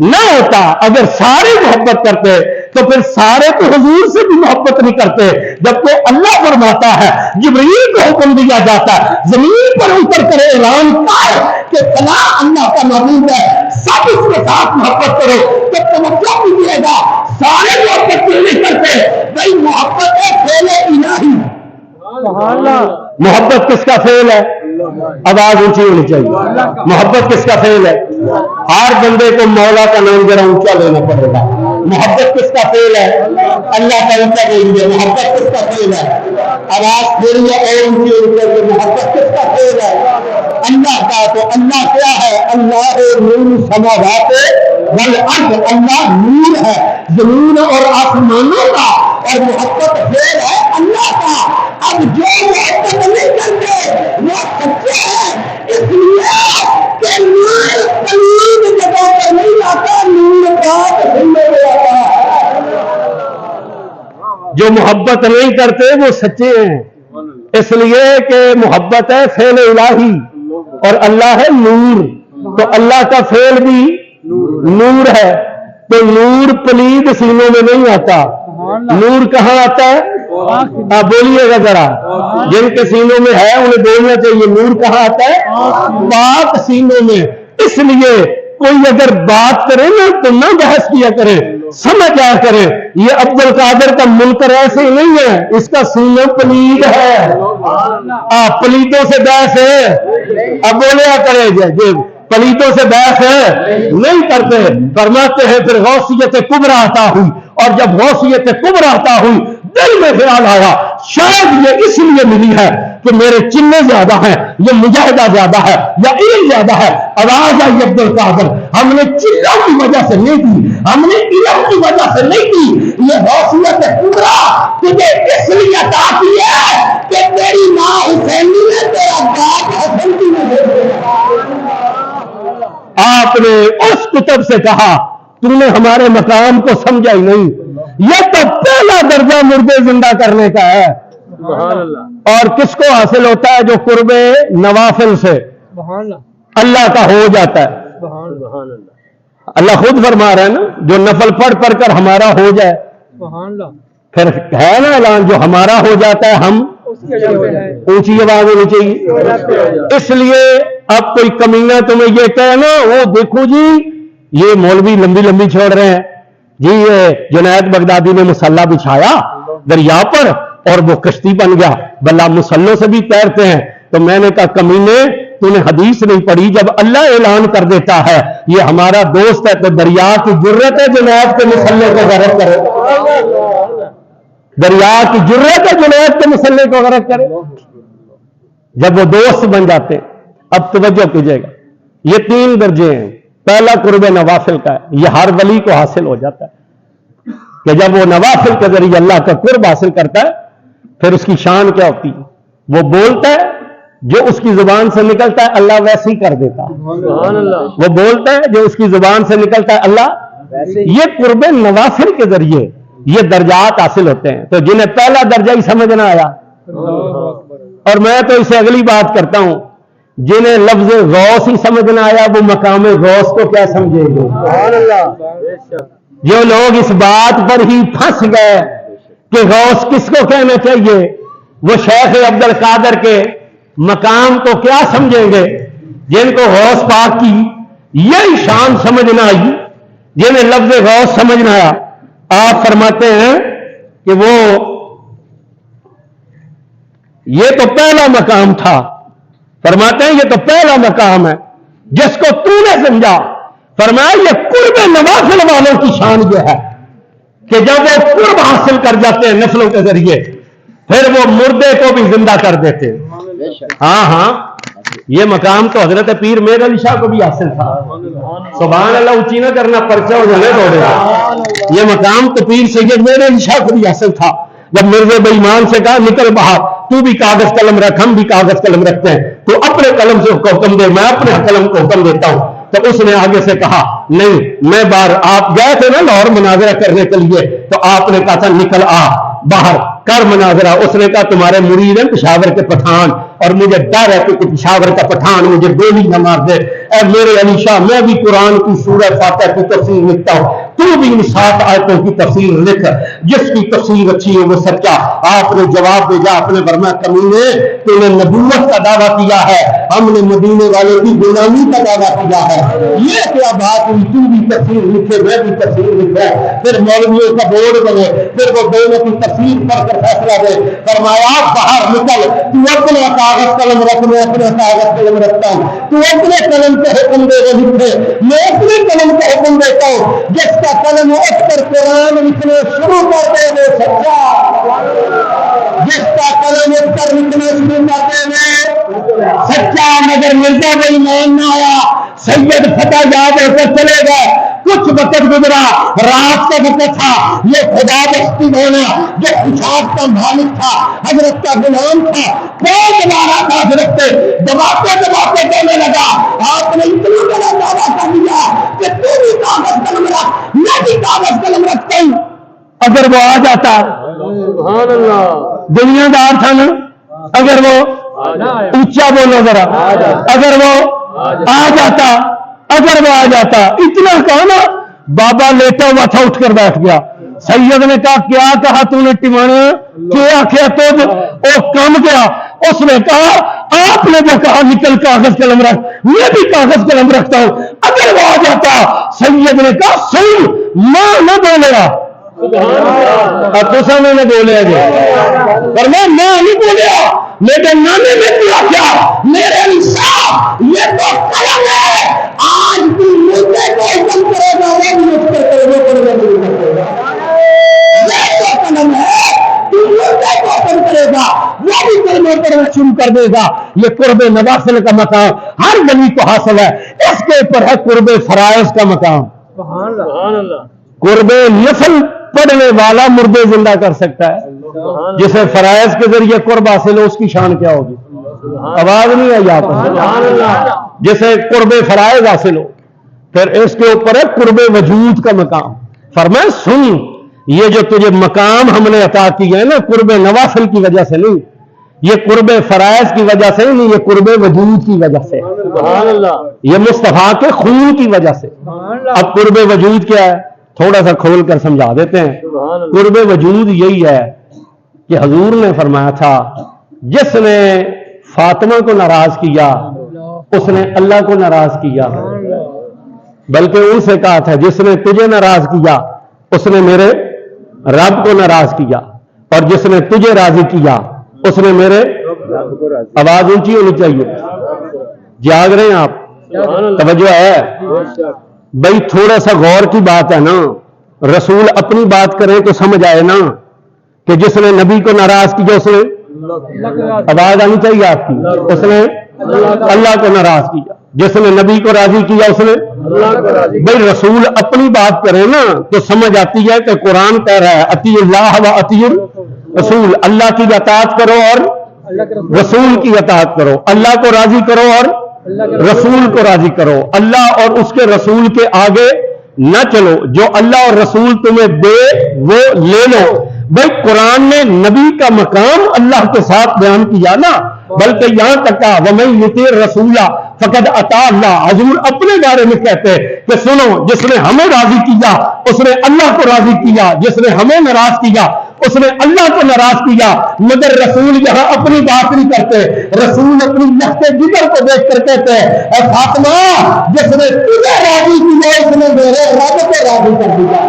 نہ ہوتا۔ اگر سارے محبت کرتے تو پھر سارے تو حضور سے بھی محبت نہیں کرتے، جب تو اللہ فرماتا ہے، جبریل کو حکم دیا جاتا ہے زمین پر اتر کر اعلان کر کہ فلاں اللہ کا محبوب ہے، سب اس کے ساتھ محبت کرو، تو توجہ کیجیے گا سارے محبت کیوں نہیں کرتے؟ بھائی محبت ہے فعل الہی، محبت کس کا فعل ہے؟ آواز اونچی ہونی چاہیے، محبت کس کا فعل ہے؟ ہر بندے کو مولا کا نام ذرا اونچا لینا پڑے گا۔ محبت کس کا فعل ہے؟ اللہ کا اونچا لیں گے۔ محبت کس کا فعل ہے؟ آواز پھر اور اونچی ہونی چاہیے، محبت کس کا فعل ہے؟ اللہ کا، تو اللہ کیا ہے؟ اللہ نور السماوات والارض، اللہ نور ہے زمین اور آسمانوں کا، اور محبت فعل ہے اللہ کا۔ اب جو محبت نہیں کرتے وہ سچے ہیں، اس لیے کہ نور قریب جگہ پر نہیں آتا، نور پاک زندے میں آتا ہے۔ جو محبت نہیں کرتے وہ سچے ہیں، اس لیے کہ محبت ہے فعل الہی اور اللہ ہے نور، تو اللہ کا فعل بھی نور ہے، تو نور پلید سینوں میں نہیں آتا۔ نور کہاں آتا ہے؟ آپ بولیے گا ذرا، جن کے سینوں میں ہے انہیں بولنا چاہیے نور کہاں آتا ہے؟ پاک سینوں میں۔ اس لیے کوئی اگر بات کرے نا تو نہ بحث کیا کرے، سمجھ آیا کرے یہ عبد القادر کا منکر ایسے ہی نہیں ہے، اس کا سینہ پلید ہے، پلیدوں سے بحث ہے۔ اب بولیا کرے جی پلیدوں سے بحث ہے نہیں کرتے، فرماتے ہیں پھر غوثیت کبریٰ عطا ہوئی، اور جب غوثیت کبریٰ عطا ہوئی دل میں خیال آیا شاید یہ اس لیے ملی ہے کہ میرے چلے زیادہ ہیں، یہ مجاہدہ زیادہ ہے، یا علم زیادہ ہے۔ آواز آئی عبد القادر، ہم نے چلوں کی وجہ سے نہیں دی، ہم نے علم کی وجہ سے نہیں دی، یہ غوثیت کبریٰ تجھے اس لیے عطا کی ہے کہ تیری ماں حسینی نے تیرا باپ حسن کی نے۔ آپ نے اس کتب سے کہا تو نے ہمارے مقام کو سمجھا ہی نہیں، یہ تو پہلا درجہ مردے زندہ کرنے کا ہے۔ اور کس کو حاصل ہوتا ہے؟ جو قرب نوافل سے اللہ کا ہو جاتا ہے۔ اللہ خود فرما رہا ہے نا جو نفل پڑھ پڑھ کر ہمارا ہو جائے، پھر ہے نا اعلان جو ہمارا ہو جاتا ہے ہم اونچی آواز ہونی چاہیے۔ اس لیے اب کوئی کمینہ تمہیں یہ کہے نا وہ دیکھو جی یہ مولوی لمبی لمبی چھوڑ رہے ہیں جی، یہ جنید بغدادی نے مسلح بچھایا دریا پر اور وہ کشتی بن گیا، بلا مسلوں سے بھی تیرتے ہیں، تو میں نے کہا کمینے تو نے حدیث نہیں پڑھی، جب اللہ اعلان کر دیتا ہے یہ ہمارا دوست ہے تو دریا کی جرت ہے جنید کے مسلح کو غرق کرے، دریا کی جرت ہے جنید کے مسلح کو غرق کرے جب وہ دوست بن جاتے ہیں۔ اب توجہ کیجیے گا، یہ 3 درجے ہیں۔ پہلا قرب نوافل کا ہے، یہ ہر ولی کو حاصل ہو جاتا ہے کہ جب وہ نوافل کے ذریعے اللہ کا قرب حاصل کرتا ہے پھر اس کی شان کیا ہوتی ہے؟ وہ بولتا ہے جو اس کی زبان سے نکلتا ہے اللہ ویسے ہی کر دیتا ہے، وہ بولتا ہے جو اس کی زبان سے نکلتا ہے اللہ، یہ قرب نوافل کے ذریعے یہ درجات حاصل ہوتے ہیں۔ تو جنہیں پہلا درجہ ہی سمجھ نہ آیا، اور میں تو اسے اگلی بات کرتا ہوں، جنہیں لفظ غوث ہی سمجھ نہ آیا وہ مقام غوث کو کیا سمجھیں گے؟ جو لوگ اس بات پر ہی پھنس گئے کہ غوث کس کو کہنا چاہیے، وہ شیخ عبد القادر کے مقام کو کیا سمجھیں گے؟ جن کو غوث پاک کی یہی شان سمجھ نہ آئی، جنہیں لفظ غوث سمجھ نہ آیا، آپ فرماتے ہیں کہ وہ یہ تو پہلا مقام تھا، فرماتے ہیں یہ تو پہلا مقام ہے جس کو تو نے سمجھا، فرمایا یہ قرب نوافل والوں کی شان یہ ہے کہ جب وہ قرب حاصل کر جاتے ہیں نفلوں کے ذریعے پھر وہ مردے کو بھی زندہ کر دیتے ہیں۔ ہاں یہ مقام تو حضرت پیر میر علی شاہ کو بھی حاصل تھا، سبحان اللہ، اونچی نہ کرنا پرچہ ہو جانے دوڑے، یہ مقام تو پیر سید میر علی شاہ کو بھی حاصل تھا۔ جب مرزا بے ایمان سے کہا نکل باہر، تو بھی کاغذ قلم رکھ، ہم بھی کاغذ قلم رکھتے ہیں، تو اپنے قلم سے حکم دے، میں اپنے قلم کو حکم دیتا ہوں، تو اس نے آگے سے کہا نہیں میں باہر، آپ گئے تھے نا لاہور مناظرہ کرنے کے لیے، تو آپ نے کہا تھا نکل آ باہر کر مناظرہ، اس نے کہا تمہارے مرید ہیں پشاور کے پٹھان اور مجھے ڈر ہے کہ پشاور کا پٹھان مجھے گولی نہ مار دے، اے میرے علی شاہ میں بھی قرآن کی سورہ فاتحہ کی تفسیر لکھتا ہوں، تو بھی ان 7 آیتوں کی تفسیر لکھ، جس کی تفسیر اچھی ہے وہ سچا۔ آپ نے جواب بھیجا، آپ نے فرمایا کمینے تو نے نبوت کا دعویٰ کیا ہے، ہم نے مدینے والے کی غلامی کا دعویٰ کیا ہے، یہ کیا بات ہوئی؟ تو بھی تفسیر لکھے میں بھی تفسیر لکھا، پھر مولویوں کا بورڈ بنے، پھر وہ دونوں کی تفسیر پڑھ کر فیصلہ دے۔ فرمایا باہر نکل، تو اپنے کاغذ قلم رکھ، میں اپنے کاغذ قلم رکھتا ہوں، تو اپنے قلم کے حکم دے وہ لکھے، میں اپنے قلم کے حکم دیتا ہوں، جس کا قلم اٹھ کر قرآن لکھنے شروع کر دے وہ سچا، جس کا قلم اٹھ کر لکھنے شروع کر دے وہ سچا۔ گا مگر مرزا بھائی ایمان نہ آیا. سید فتح یاد ہو کر چلے گئے. کچھ وقت گزرا, رات کا وقت تھا. یہ خدا بخشی ہونا جو خوشاب کا مالک تھا, حضرت کا غلام تھا, کوئی دبا رہا تھا حضرت سے, دباتے دباتے کہنے لگا آپ نے اتنا بڑا دعویٰ کر دیا کہ تو بھی کاغذ قلم رکھ, میں بھی کاغذ قلم رکھتا ہوں. اگر وہ آ جاتا, سبحان اللہ, دنیا دار تھا نا, اگر وہ اونچا بولو ذرا, اگر وہ آ جاتا, اگر وہ آ جاتا, اتنا کہا نا. بابا لیٹا ہوا تھا, اٹھ کر بیٹھ گیا. سید نے کہا کیا کہا تو نے ٹمانا, کیا کیا تو وہ کم گیا. اس نے کہا آپ نے جو کہا نکل کاغذ قلم رکھ, میں بھی کاغذ قلم رکھتا ہوں. اگر وہ آ جاتا, سید نے کہا سن ماں نہ بولے گا, اب تو سامنے نے بولے گا, پر میں ماں نہیں بولے, میرے نانے نے کیا کیا, میرے انصاف یہ تو قلم ہے. آج بھی مجھے کو عزت کرے گا, وہ بھی مجھ پر کرے گا, یہ تو قلم ہے. تو مجھے کو عزت کرے گا, وہ بھی کلمہ پڑھنا شروع کر دے گا. یہ قرب نوافل کا مقام ہر ولی کو حاصل ہے. اس کے اوپر ہے قرب فرائض کا مقام. سبحان اللہ. قرب نفل پڑھنے والا مردے زندہ کر سکتا ہے, جسے فرائض کے ذریعے قرب حاصل ہو اس کی شان کیا ہوگی. آواز نہیں آئی آپ کو. جسے قرب فرائض حاصل ہو, پھر اس کے اوپر ہے قرب وجود کا مقام. فرمایا سن, یہ جو تجھے مقام ہم نے عطا کیا ہے نا, قرب نوافل کی وجہ سے نہیں, یہ قرب فرائض کی وجہ سے نہیں, یہ قرب وجود کی وجہ سے, یہ مصطفیٰ کے خون کی وجہ سے. اب قرب وجود کیا ہے, تھوڑا سا کھول کر سمجھا دیتے ہیں. قرب وجود یہی ہے کہ حضور نے فرمایا تھا جس نے فاطمہ کو ناراض کیا اس نے اللہ کو ناراض کیا, بلکہ ان سے کہا تھا جس نے تجھے ناراض کیا اس نے میرے رب کو ناراض کیا, اور جس نے تجھے راضی کیا اس نے میرے, آواز اونچی ہونی چاہیے, جاگ رہے ہیں آپ, توجہ ہے بھائی. تھوڑا سا غور کی بات ہے نا, رسول اپنی بات کریں تو سمجھ آئے نا کہ جس نے نبی کو ناراض کیا اس نے, آواز آنی چاہیے آپ کی, اس نے اللہ کو ناراض کیا. جس نے نبی کو راضی کیا اس نے, بھائی رسول اپنی بات کرے نا تو سمجھ آتی ہے کہ قرآن کہہ رہا ہے اطیع اللہ و اطیع رسول, اللہ کی اطاعت کرو اور رسول کی اطاعت کرو, اللہ کو راضی کرو اور رسول کو راضی کرو. اللہ اور اس کے رسول کے آگے نہ چلو, جو اللہ اور رسول تمہیں دے وہ لے لو. بھائی قرآن نے نبی کا مقام اللہ کے ساتھ بیان کیا نا, بلکہ یہاں تک کہا وَمَن یُطِعِ الرَّسُولَ فَقَدْ أَطَاعَ اللَّهَ. حضور اپنے بارے میں کہتے ہیں کہ سنو, جس نے ہمیں راضی کیا اس نے اللہ کو راضی کیا, جس نے ہمیں ناراض کیا اس نے اللہ کو ناراض کیا. مگر رسول یہاں اپنی بات نہیں کرتے, رسول اپنی لخت جگر کو دیکھ کر کہتے ہیں اے فاطمہ جس نے تجھے راضی کیا اس نے میرے رب کو راضی کر دیا,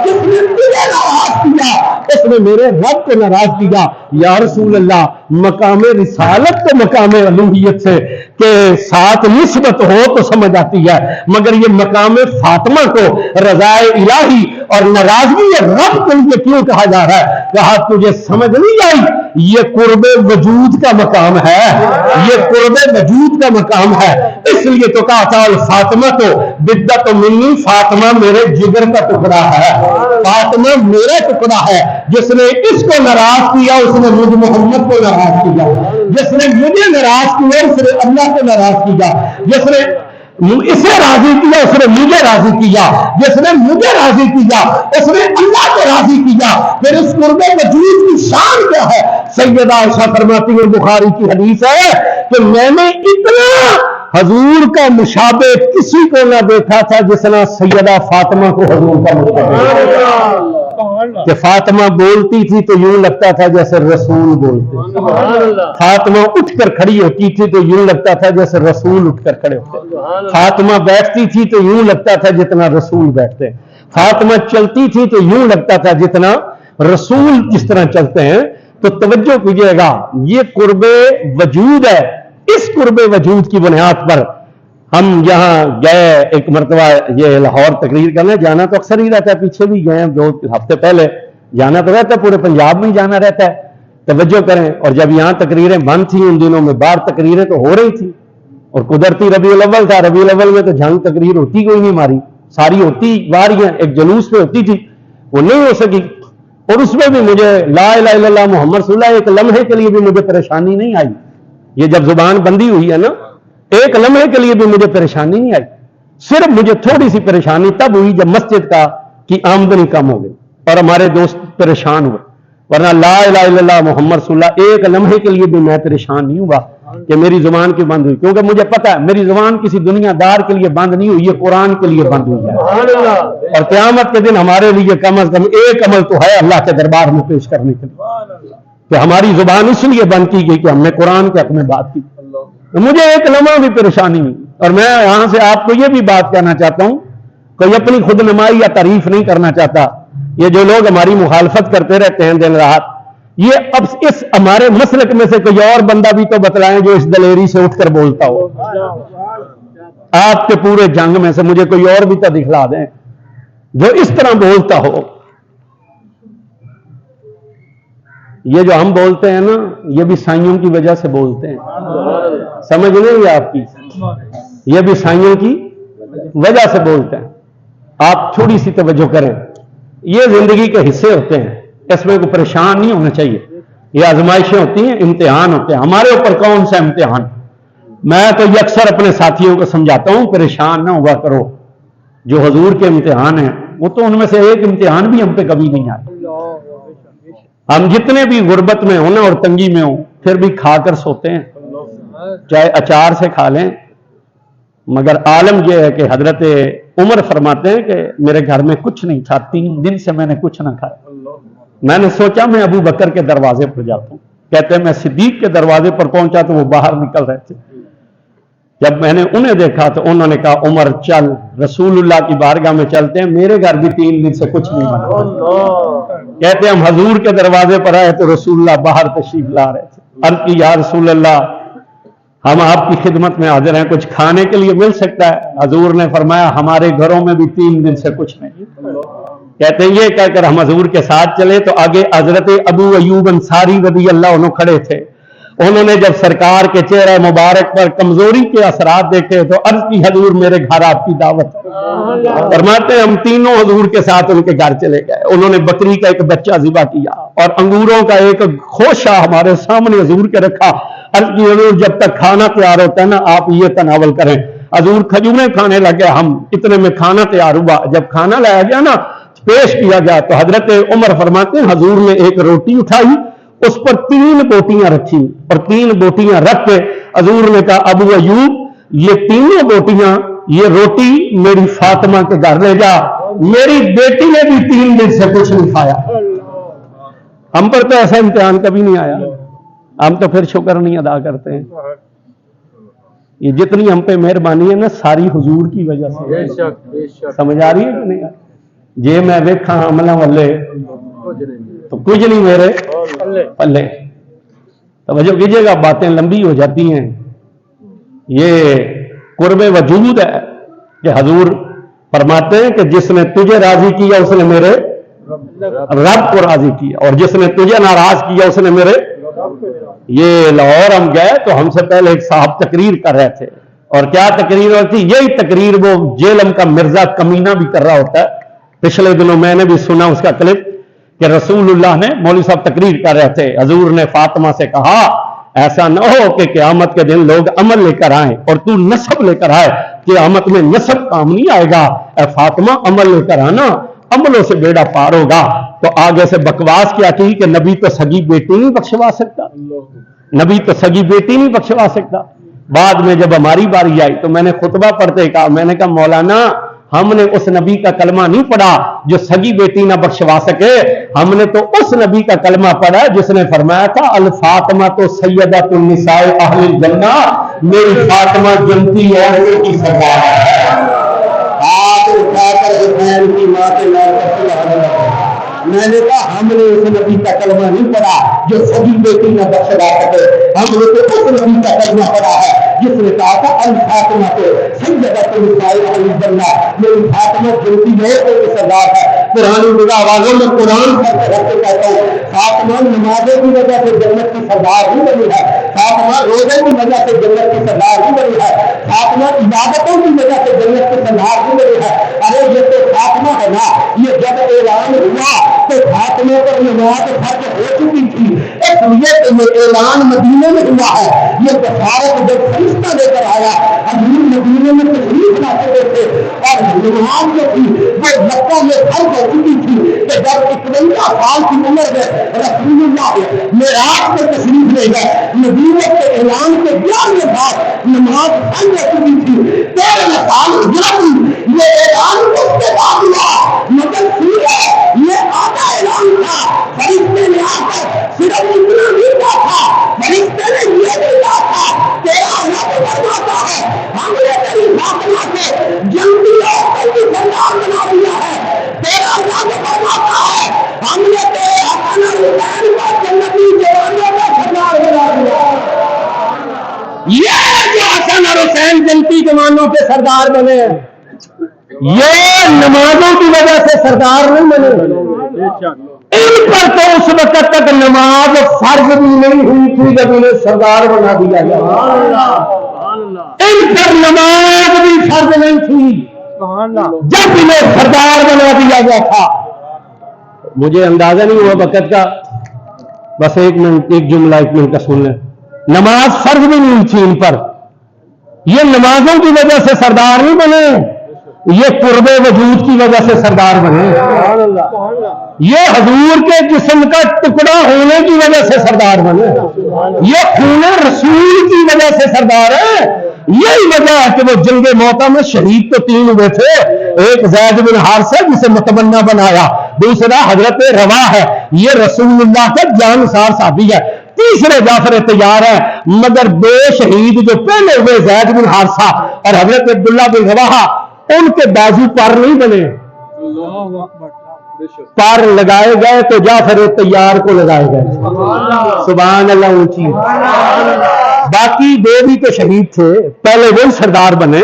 جس نے تجھے ناراض کیا اس نے میرے رب کو ناراض کیا. یا رسول اللہ, مقام رسالت تو مقام الوہیت سے کہ ساتھ نسبت ہو تو سمجھ آتی ہے, مگر یہ مقام فاطمہ کو رضائے الہی اور ناراضگی رب کے لیے کیوں کہا جا رہا ہے؟ کہا تجھے سمجھ نہیں آئی, یہ قرب وجود کا مقام ہے, یہ قرب وجود کا مقام ہے. اس لیے تو کہا تھا فاطمہ تو بدت منی, فاطمہ میرے جگر کا ٹکڑا ہے, فاطمہ میرا ٹکڑا ہے. جس نے اس کو ناراض کیا اس نے مجھ محمد کو ناراض کیا, جس نے مجھے ناراض کیا اس نے اللہ کو ناراض کیا, جس نے اسے راضی کیا اس نے مجھے راضی کیا, جس نے مجھے راضی کیا اس نے اللہ کو راضی کیا. پھر اس قرب وجود کی شان کیا ہے؟ سیدہ عائشہ فرماتی ہیں, بخاری کی حدیث ہے کہ میں نے اتنا حضور کا مشابہ کسی کو نہ دیکھا تھا جتنا سیدہ فاطمہ کو حضور کا مشابہ, کہ فاطمہ بولتی تھی تو یوں لگتا تھا جیسے رسول بولتے, فاطمہ اٹھ کر کھڑی ہوتی تھی تو یوں لگتا تھا جیسے رسول اٹھ کر کھڑے ہوتے, فاطمہ بیٹھتی تھی تو یوں لگتا تھا جتنا رسول بیٹھتے, فاطمہ چلتی تھی تو یوں لگتا تھا جتنا رسول جس طرح چلتے ہیں. تو توجہ کیجیے گا, یہ قرب وجود ہے. اس قرب وجود کی بنیاد پر ہم یہاں گئے ایک مرتبہ, یہ لاہور تقریر کرنے جانا تو اکثر ہی رہتا ہے, پیچھے بھی گئے 2 ہفتے پہلے, جانا تو رہتا ہے, پورے پنجاب میں جانا رہتا ہے. توجہ کریں, اور جب یہاں تقریریں بند تھیں ان دنوں میں باہر تقریریں تو ہو رہی تھی, اور قدرتی ربیع الاول تھا، ربیع الاول میں تو جھنگ تقریر ہوتی کوئی نہیں ہماری، ساری ہوتی واریاں ایک جلوس پہ ہوتی تھی، وہ نہیں ہو سکی، اور اس میں بھی مجھے لا الہ الا اللہ محمد رسول اللہ ایک لمحے کے لیے بھی مجھے پریشانی نہیں آئی. یہ جب زبان بندی ہوئی ہے نا، ایک لمحے کے لیے بھی مجھے پریشانی نہیں آئی. صرف مجھے تھوڑی سی پریشانی تب ہوئی جب مسجد کی آمدنی کم ہو گئی اور ہمارے دوست پریشان ہوئے، ورنہ لا الہ الا اللہ محمد رسول اللہ ایک لمحے کے لیے بھی میں پریشان نہیں ہوا کہ میری زبان کی بند ہوئی، کیونکہ مجھے پتا ہے میری زبان کسی دنیا دار کے لیے بند نہیں ہوئی، یہ قرآن کے لیے بند ہوئی ہے، اور قیامت کے دن ہمارے لیے کم از کم ایک عمل تو ہے اللہ کے دربار میں پیش کرنے کے لیے کہ ہماری زبان اس لیے بند کی گئی کہ ہم نے قرآن کے حق میں بات کی. مجھے ایک لمحہ بھی پریشانی نہیں. اور میں یہاں سے آپ کو یہ بھی بات کہنا چاہتا ہوں، کوئی اپنی خود نمائی یا تعریف نہیں کرنا چاہتا. یہ جو لوگ ہماری مخالفت کرتے رہتے ہیں دن رات، یہ اب اس ہمارے مسلک میں سے کوئی اور بندہ بھی تو بتلائیں جو اس دلیری سے اٹھ کر بولتا ہو. آپ کے پورے جنگ میں سے مجھے کوئی اور بھی تو دکھلا دیں جو اس طرح بولتا ہو. یہ جو ہم بولتے ہیں نا، یہ بھی سائیوں کی وجہ سے بولتے ہیں، سمجھ نہیں ہے آپ کی، یہ بھی سائیوں کی وجہ سے بولتے ہیں. آپ تھوڑی سی توجہ کریں، یہ زندگی کے حصے ہوتے ہیں، اس میں کوئی پریشان نہیں ہونا چاہیے. یہ آزمائشیں ہوتی ہیں، امتحان ہوتے ہیں. ہمارے اوپر کون سا امتحان؟ میں تو یہ اکثر اپنے ساتھیوں کو سمجھاتا ہوں، پریشان نہ ہوا کرو. جو حضور کے امتحان ہیں وہ تو ان میں سے ایک امتحان بھی ہم پہ کبھی نہیں آئے. ہم جتنے بھی غربت میں ہوں نا اور تنگی میں ہوں، پھر بھی کھا کر سوتے ہیں، چاہے اچار سے کھا لیں. مگر عالم یہ ہے کہ حضرت عمر فرماتے ہیں کہ میرے گھر میں کچھ نہیں تھا، 3 دن سے میں نے کچھ نہ کھایا. میں نے سوچا میں ابو بکر کے دروازے پر جاتا ہوں. کہتے ہیں میں صدیق کے دروازے پر پہنچا تو وہ باہر نکل رہے تھے. جب میں نے انہیں دیکھا تو انہوں نے کہا عمر چل رسول اللہ کی بارگاہ میں چلتے ہیں، میرے گھر بھی 3 دن سے کچھ نہیں بنا. کہتے ہیں ہم حضور کے دروازے پر آئے تو رسول اللہ باہر تشریف لا رہے تھے. عرض کی یا رسول اللہ ہم آپ کی خدمت میں حاضر ہیں، کچھ کھانے کے لیے مل سکتا ہے؟ حضور نے فرمایا ہمارے گھروں میں بھی 3 دن سے کچھ نہیں. کہتے ہیں یہ کہہ کر ہم حضور کے ساتھ چلے تو آگے حضرت ابو ایوب انصاری رضی اللہ عنہ کھڑے تھے. انہوں نے جب سرکار کے چہرہ مبارک پر کمزوری کے اثرات دیکھے تو عرض کی حضور میرے گھر آپ کی دعوت. فرماتے ہیں ہم تینوں حضور کے ساتھ ان کے گھر چلے گئے. انہوں نے بکری کا ایک بچہ ذبح کیا اور انگوروں کا ایک خوشہ ہمارے سامنے حضور کے رکھا. عرض کی حضور جب تک کھانا تیار ہوتا ہے نا آپ یہ تناول کریں. حضور کھجوریں کھانے لگے، ہم اتنے میں کھانا تیار ہوا. جب کھانا لایا گیا نا پیش کیا گیا تو حضرت عمر فرماتے ہیں حضور نے ایک روٹی اٹھائی، اس پر 3 بوٹیاں رکھی اور 3 بوٹیاں رکھ کے حضور نے کہا ابو ایوب یہ 3 بوٹیاں یہ روٹی میری فاطمہ کے گھر لے جا، میری بیٹی نے بھی 3 دن سے کچھ نہیں کھایا. ہم پر تو ایسا امتحان کبھی نہیں آیا، ہم تو پھر شکر نہیں ادا کرتے ہیں. یہ جتنی ہم پہ مہربانی ہے نا ساری حضور کی وجہ سے. سمجھ آ رہی ہے کہ نہیں؟ جے میں ویکھاں عملہ والے تو کچھ نہیں میرے پلے. توجہ کیجیے گا، باتیں لمبی ہو جاتی ہیں. یہ قرب وجود ہے کہ حضور فرماتے ہیں کہ جس نے تجھے راضی کیا اس نے میرے رب کو راضی کیا، اور جس نے تجھے ناراض کیا اس نے میرے. یہ لاہور ہم گئے تو ہم سے پہلے ایک صاحب تقریر کر رہے تھے، اور کیا تقریر ہوتی؟ یہی تقریر وہ جیلم کا مرزا کمینہ بھی کر رہا ہوتا ہے. پچھلے دنوں میں نے بھی سنا اس کا کلپ کہ رسول اللہ نے مولوی صاحب تقریر کر رہے تھے. حضور نے فاطمہ سے کہا ایسا نہ ہو کہ قیامت کے دن لوگ عمل لے کر آئیں اور تو نسب لے کر آئے. قیامت میں نسب کام نہیں آئے گا، اے فاطمہ عمل لے کر آنا، عملوں سے بیڑا پار ہوگا. تو آگے سے بکواس کیا کی کہ نبی تو سگی بیٹی نہیں بخشوا سکتا، نبی تو سگی بیٹی نہیں بخشوا سکتا. بعد میں جب ہماری باری آئی تو میں نے خطبہ پڑھتے کہا، میں نے کہا مولانا ہم نے اس نبی کا کلمہ نہیں پڑھا جو سگی بیٹی نہ بخشوا سکے، ہم نے تو اس نبی کا کلمہ پڑھا جس نے فرمایا تھا الفاطمہ تو سیدۃ النساء اہل الجنہ، میری فاطمہ جنتی عورتوں کی سردار ہے. ہاتھ اٹھا کر حسین کی ماں کے نام پر میں نے کہا ہم نے اس نبی کا کلمہ نہیں پڑھا جو سگی بیٹی نہ بخشوا سکے، ہم نے تو اس نبی کا کلمہ پڑھا ہے جس نے کہا تھا الفاطمہ کو سیدۃ النساء الجنہ، میری فاطمہ جنتی ہے تو سردار ہے۔ پرانی نگاہ آوازوں میں قرآن پر رکھ کے کہتا ہوں فاطمہ نمازوں کی وجہ سے جنت کی سردار ہی بنی ہے، فاطمہ روزے کی وجہ سے جنت کی سردار ہی بنی ہے، فاطمہ عبادتوں کی وجہ سے جنت کی سردار ہی بنی ہے۔ ارے یہ تو فاطمہ ہے نا، یہ جب اعلان ہوا تو فاطمہ پر نماز فرض ہو چکی تھی، اس لیے کہ یہ اعلان مدینے میں ہوا ہے۔ یہ بشارت جب فرشتہ لے کر آیا حضور مدینے میں تشریف لاتے ہوئے تھے اور نماز جو تھی وہ مکہ میں فرض ہو چکی تھی کہ جب 51 سال کی عمر میں رسول اللہ معراج میں تشریف لے گئے، نبوت کے اعلان کے 11 بعد نماز فرض ہو چکی تھی، 13 سال ہجرت یہ اعلان اس کے بعد ہوا، مگر یہ آدھا اعلان تھا۔ فرشتے نے آ کر صرف اتنا بھی کہا تھا، فرشتے نے یہ بھی کہا تھا تیرا رب فرماتا ہے ہم نے تیری فاطمہ سے جلدی اور کی سردار بنا دیا ہے، تیرا رب فرماتا ہے ہم نے تیرے حسن حسین کو جنتی جوانوں کا سردار بنا دیا۔ یہ جو حسن اور حسین جنتی جوانوں کے سردار بنے، یہ نمازوں کی وجہ سے سردار نہیں بنے، ان پر تو اس وقت تک نماز فرض بھی نہیں ہوئی تھی جب انہیں سردار بنا دیا گیا، ان پر نماز بھی فرض نہیں تھی جب انہیں سردار بنا دیا گیا تھا۔ مجھے اندازہ نہیں ہوا وقت کا، بس ایک جملہ 1 منٹ کا سن لیں۔ نماز فرض بھی نہیں تھی ان پر، یہ نمازوں کی وجہ سے سردار نہیں بنے، یہ قرب وجود کی وجہ سے سردار بنے، یہ حضور کے جسم کا ٹکڑا ہونے کی وجہ سے سردار بنے، یہ خون رسول کی وجہ سے سردار ہے۔ یہی وجہ ہے کہ وہ جنگ موتا میں شہید تو 3 ہوئے تھے، ایک زید بن حارثہ جسے متمنا بنایا، دوسرا حضرت روا ہے یہ رسول اللہ کا جانسار صحابی ہے، تیسرے جعفر طیار ہے، مگر 2 شہید جو پہلے ہوئے زید بن حارثہ اور حضرت عبداللہ بن رواحہ ان کے بازو پر نہیں بنے، پر لگائے گئے تو جعفر طیار کو لگائے گئے، سبحان اللہ اونچی۔ باقی 2 بھی تو شہید تھے، پہلے وہ سردار بنے،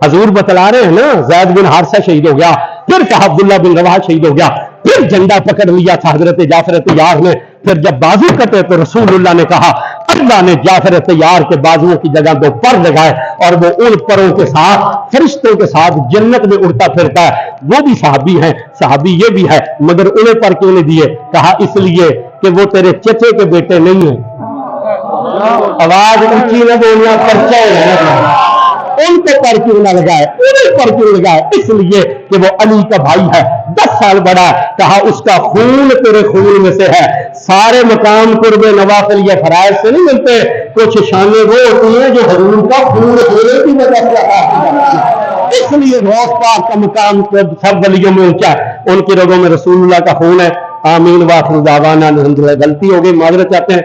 حضور بتلا رہے ہیں نا، زید بن حارثہ شہید ہو گیا، پھر کہا عبداللہ بن رواحہ شہید ہو گیا، پھر جھنڈا پکڑ لیا تھا حضرت جعفر طیار نے، پھر جب بازو کٹے تو رسول اللہ نے کہا اللہ نے جعفر طیار کے بازوؤں کی جگہ 2 پر لگائے اور وہ ان پروں کے ساتھ فرشتوں کے ساتھ جنت میں اڑتا پھرتا ہے۔ وہ بھی صحابی ہیں، صحابی یہ بھی ہے، مگر انہیں پر کیوں نہیں دیے؟ کہا اس لیے کہ وہ تیرے چچے کے بیٹے نہیں ہیں، آواز اونچی نہ بولنا، پرچہ ان کو پر کیوں نہ لگائے، انہیں پر کیوں لگائے؟ اس لیے کہ وہ علی کا بھائی ہے، 10 سال بڑا ہے، کہا اس کا خون تیرے خون میں سے ہے، سارے مقام قرب نوافل یا فرائض سے نہیں ملتے، کچھ شانیں وہ ہوتی ہیں جو حضور کا خون ہونے کی وجہ سے اس لیے غوث پاک کا مقام سب ولیوں میں اونچا ہے، ان کی رگوں میں رسول اللہ کا خون ہے۔ آمین واخر دعوانا الحمدللہ۔ غلطی ہو گئی، معذرت چاہتے ہیں۔